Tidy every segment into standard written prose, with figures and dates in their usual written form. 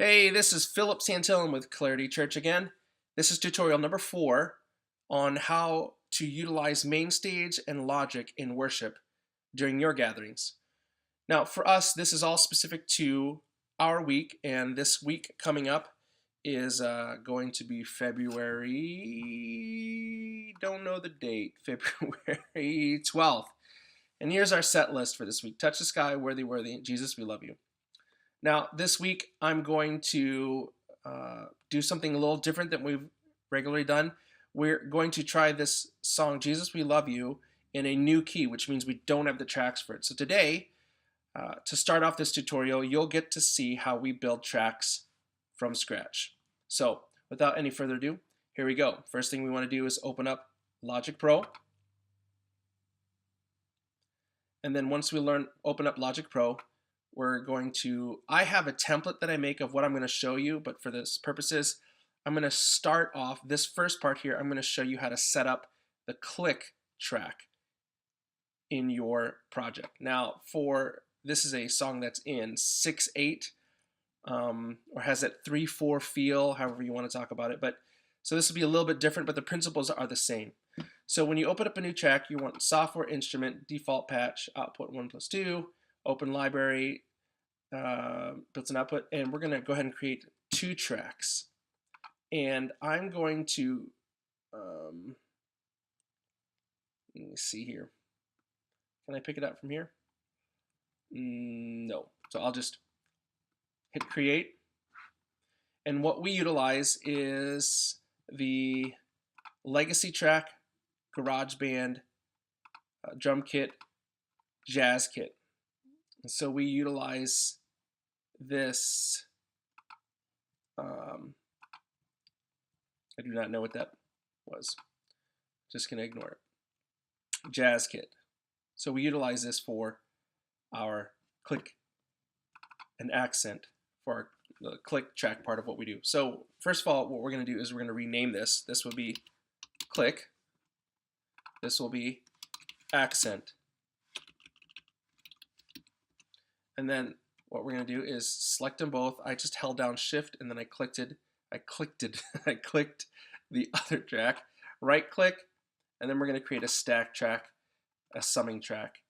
Hey, this is Philip Santillan with Clarity Church again. This is tutorial number 4 on how to utilize MainStage and Logic in worship during your gatherings. Now, for us, this is all specific to our week, and this week coming up is going to be February, don't know the date, February 12th. And here's our set list for this week. Touch the sky, worthy, worthy, Jesus, we love you. Now, this week, I'm going to do something a little different than we've regularly done. We're going to try this song, Jesus, We Love You, in a new key, which means we don't have the tracks for it. So today, to start off this tutorial, you'll get to see how we build tracks from scratch. So, without any further ado, here we go. First thing we want to do is open up Logic Pro. And then once we open up Logic Pro, we're going to, I have a template that I make of what I'm going to show you, but for this purposes, I'm going to start off this first part here. I'm going to show you how to set up the click track in your project. Now, this is a song that's in 6/8, or has that 3/4 feel, however you want to talk about it. But so this will be a little bit different, but the principles are the same. So when you open up a new track, you want software instrument, default patch, output 1+2, open library, built-in output, and we're going to go ahead and create 2 tracks. And I'm going to, let me see here. Can I pick it up from here? No. So I'll just hit create. And what we utilize is the legacy track, GarageBand, drum kit, jazz kit. And so we utilize this, I do not know what that was. Just gonna ignore it. Jazz kit. So we utilize this for our click and accent for the click track part of what we do. So first of all, what we're gonna do is we're gonna rename this. This will be click. This will be accent. And then what we're going to do is select them both. I just held down shift and then I clicked the other track. Right click, and then we're going to create a stack track, a summing track.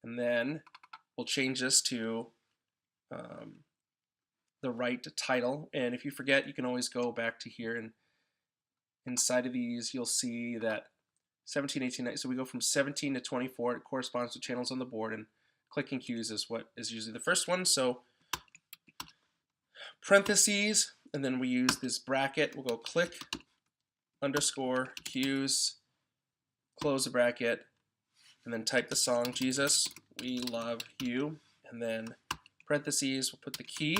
And then we'll change this to the right title. And if you forget, you can always go back to here, and inside of these you'll see that 17, 18, 19. So we go from 17 to 24. It corresponds to channels on the board, and clicking cues is what is usually the first one. So parentheses, and then we use this bracket. We'll go click underscore cues, close the bracket, and then type the song, Jesus, We Love You, and then parentheses, we'll put the key,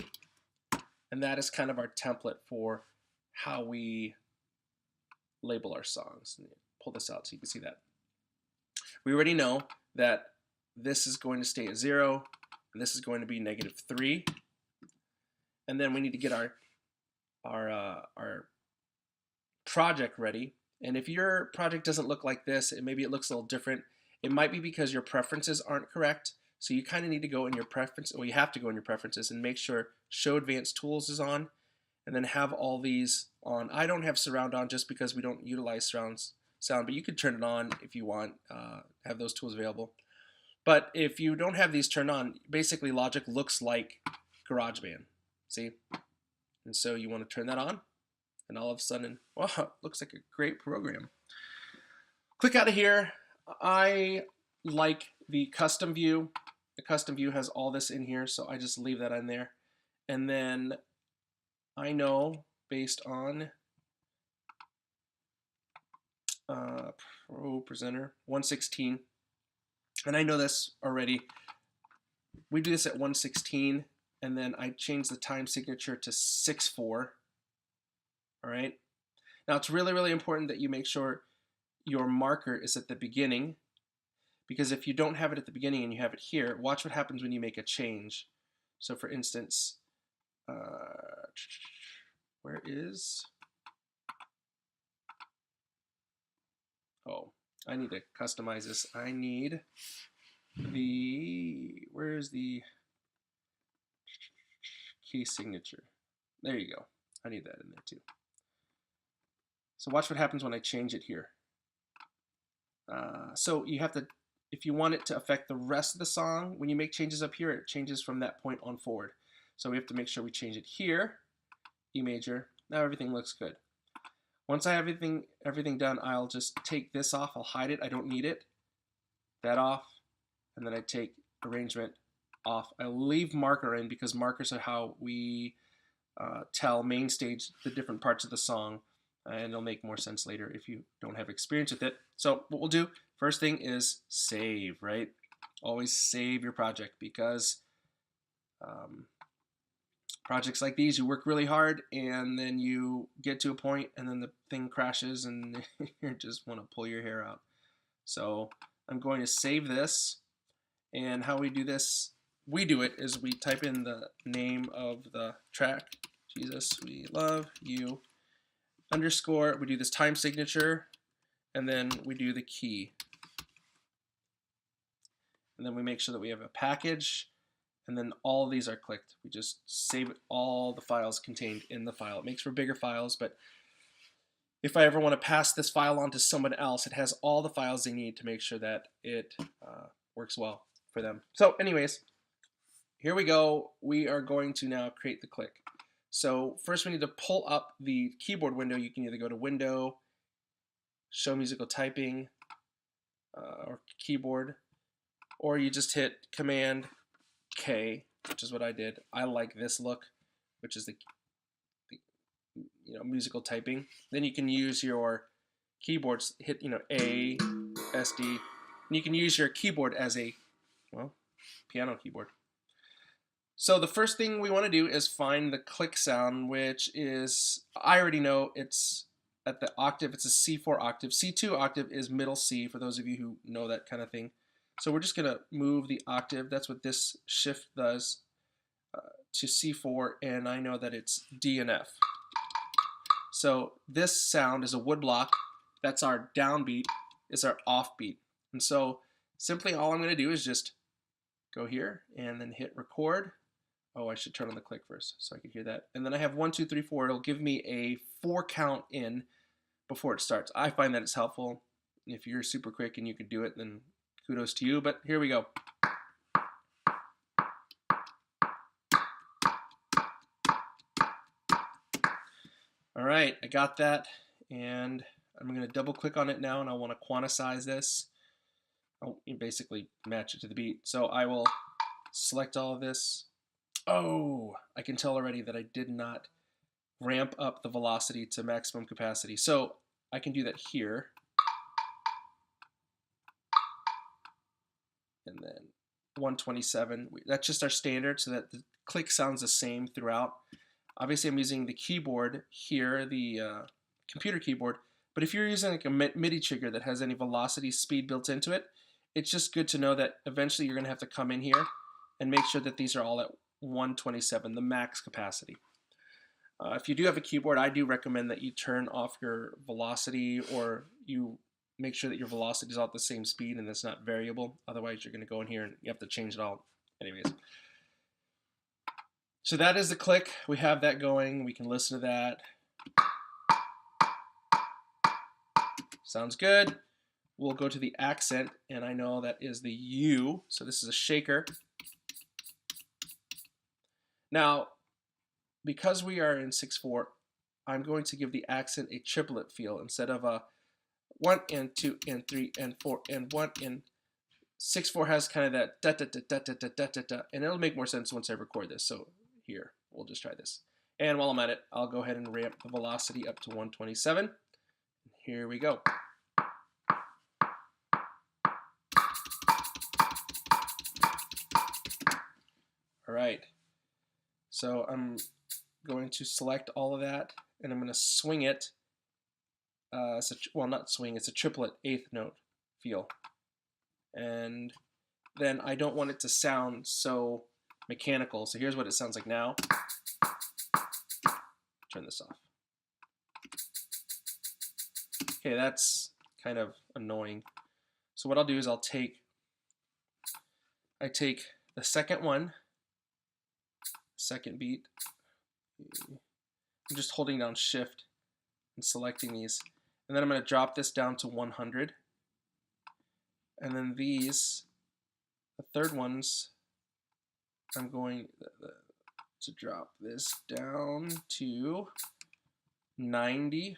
and that is kind of our template for how we label our songs. Pull this out so you can see that. We already know that this is going to stay at 0, and this is going to be -3. And then we need to get our project ready. And if your project doesn't look like this, maybe it looks a little different. It might be because your preferences aren't correct. So you kind of need to go in your preference, or you have to go in your preferences and make sure Show Advanced Tools is on, and then have all these on. I don't have surround on just because we don't utilize surround sound, but you could turn it on if you want, have those tools available. But if you don't have these turned on, basically Logic looks like GarageBand, see? And so you want to turn that on, and all of a sudden, wow, it looks like a great program. Click out of here. I like the custom view. The custom view has all this in here, so I just leave that in there. And then I know based on Pro Presenter 116, and I know this already. We do this at 116, and then I change the time signature to 6/4. All right. Now it's really, really important that you make sure your marker is at the beginning, because if you don't have it at the beginning and you have it here, watch what happens when you make a change. So for instance, where is? Oh, I need to customize this. I need where's the key signature. There you go. I need that in there too. So watch what happens when I change it here. So you have to, if you want it to affect the rest of the song, when you make changes up here, it changes from that point on forward. So we have to make sure we change it here, E major. Now everything looks good. Once I have everything done, I'll just take this off. I'll hide it. I don't need it. That off. And then I take arrangement off. I leave marker in because markers are how we tell MainStage the different parts of the song. And it'll make more sense later if you don't have experience with it. So what we'll do, first thing is save, right? Always save your project because projects like these, you work really hard and then you get to a point and then the thing crashes and you just want to pull your hair out. So I'm going to save this, and how we do this, we do it is we type in the name of the track, Jesus, we love you, underscore, we do this time signature, and then we do the key. And then we make sure that we have a package, and then all of these are clicked. We just save all the files contained in the file. It makes for bigger files, but if I ever want to pass this file on to someone else, it has all the files they need to make sure that it works well for them. So anyways, here we go. We are going to now create the click. So first we need to pull up the keyboard window. You can either go to Window, Show Musical Typing, or Keyboard, or you just hit Command K, which is what I did. I like this look, which is the musical typing. Then you can use your keyboards, hit A, SD, and you can use your keyboard as a piano keyboard. So the first thing we want to do is find the click sound, which is, I already know it's at the octave. It's a C4 octave. C2 octave is middle C, for those of you who know that kind of thing. So we're just going to move the octave. That's what this shift does, to C4, and I know that it's D and F. So this sound is a wood block. That's our downbeat, is our offbeat. And so simply all I'm going to do is just go here and then hit record. Oh, I should turn on the click first so I can hear that. And then I have 1, 2, 3, 4. It'll give me a 4 count in before it starts. I find that it's helpful. If you're super quick and you can do it, then kudos to you. But here we go. All right, I got that, and I'm going to double click on it now, and I want to quantize this. I'll basically match it to the beat. So I will select all of this. Oh, I can tell already that I did not ramp up the velocity to maximum capacity. So I can do that here. And then 127. That's just our standard so that the click sounds the same throughout. Obviously, I'm using the keyboard here, the computer keyboard. But if you're using like a MIDI trigger that has any velocity speed built into it, it's just good to know that eventually you're going to have to come in here and make sure that these are all at 127, the max capacity. If you do have a keyboard, I do recommend that you turn off your velocity, or you make sure that your velocity is all at the same speed and it's not variable. Otherwise, you're going to go in here and you have to change it all. Anyways. So that is the click. We have that going. We can listen to that. Sounds good. We'll go to the accent, and I know that is the U. So this is a shaker. Now, because we are in 6/4, I'm going to give the accent a triplet feel instead of a 1 and 2 and 3 and 4 and 1 and 6/4 has kind of that da da da da da da da da da, and it'll make more sense once I record this. So here, we'll just try this. And while I'm at it, I'll go ahead and ramp the velocity up to 127. Here we go. All right. So I'm going to select all of that, and I'm going to swing it. Well, not swing, it's a triplet 8th note feel. And then I don't want it to sound so mechanical. So here's what it sounds like now. Turn this off. Okay, that's kind of annoying. So what I'll do is I take the second one, second beat. I'm just holding down Shift and selecting these. And then I'm going to drop this down to 100. And then these, the third ones, I'm going to drop this down to 90.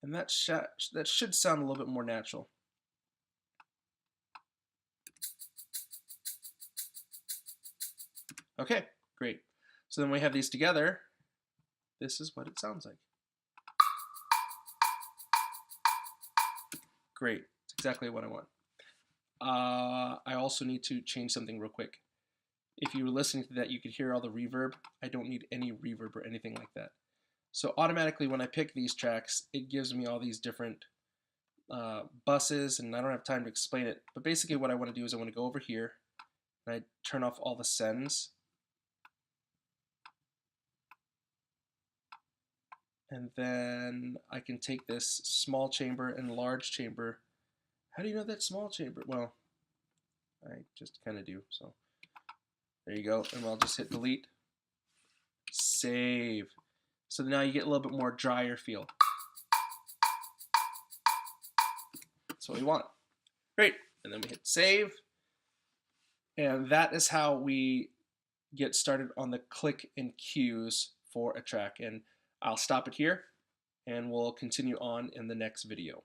And that should sound a little bit more natural. Okay, great. So then we have these together. This is what it sounds like. Great, it's exactly what I want. I also need to change something real quick. If you were listening to that, you could hear all the reverb. I don't need any reverb or anything like that. So automatically when I pick these tracks, it gives me all these different buses, and I don't have time to explain it. But basically what I want to do is I want to go over here and I turn off all the sends. And then I can take this small chamber and large chamber. How do you know that's small chamber? Well, I just kind of do. So there you go. And I'll just hit delete. Save. So now you get a little bit more drier feel. That's what we want. Great. And then we hit save. And that is how we get started on the click and cues for a track. And I'll stop it here and we'll continue on in the next video.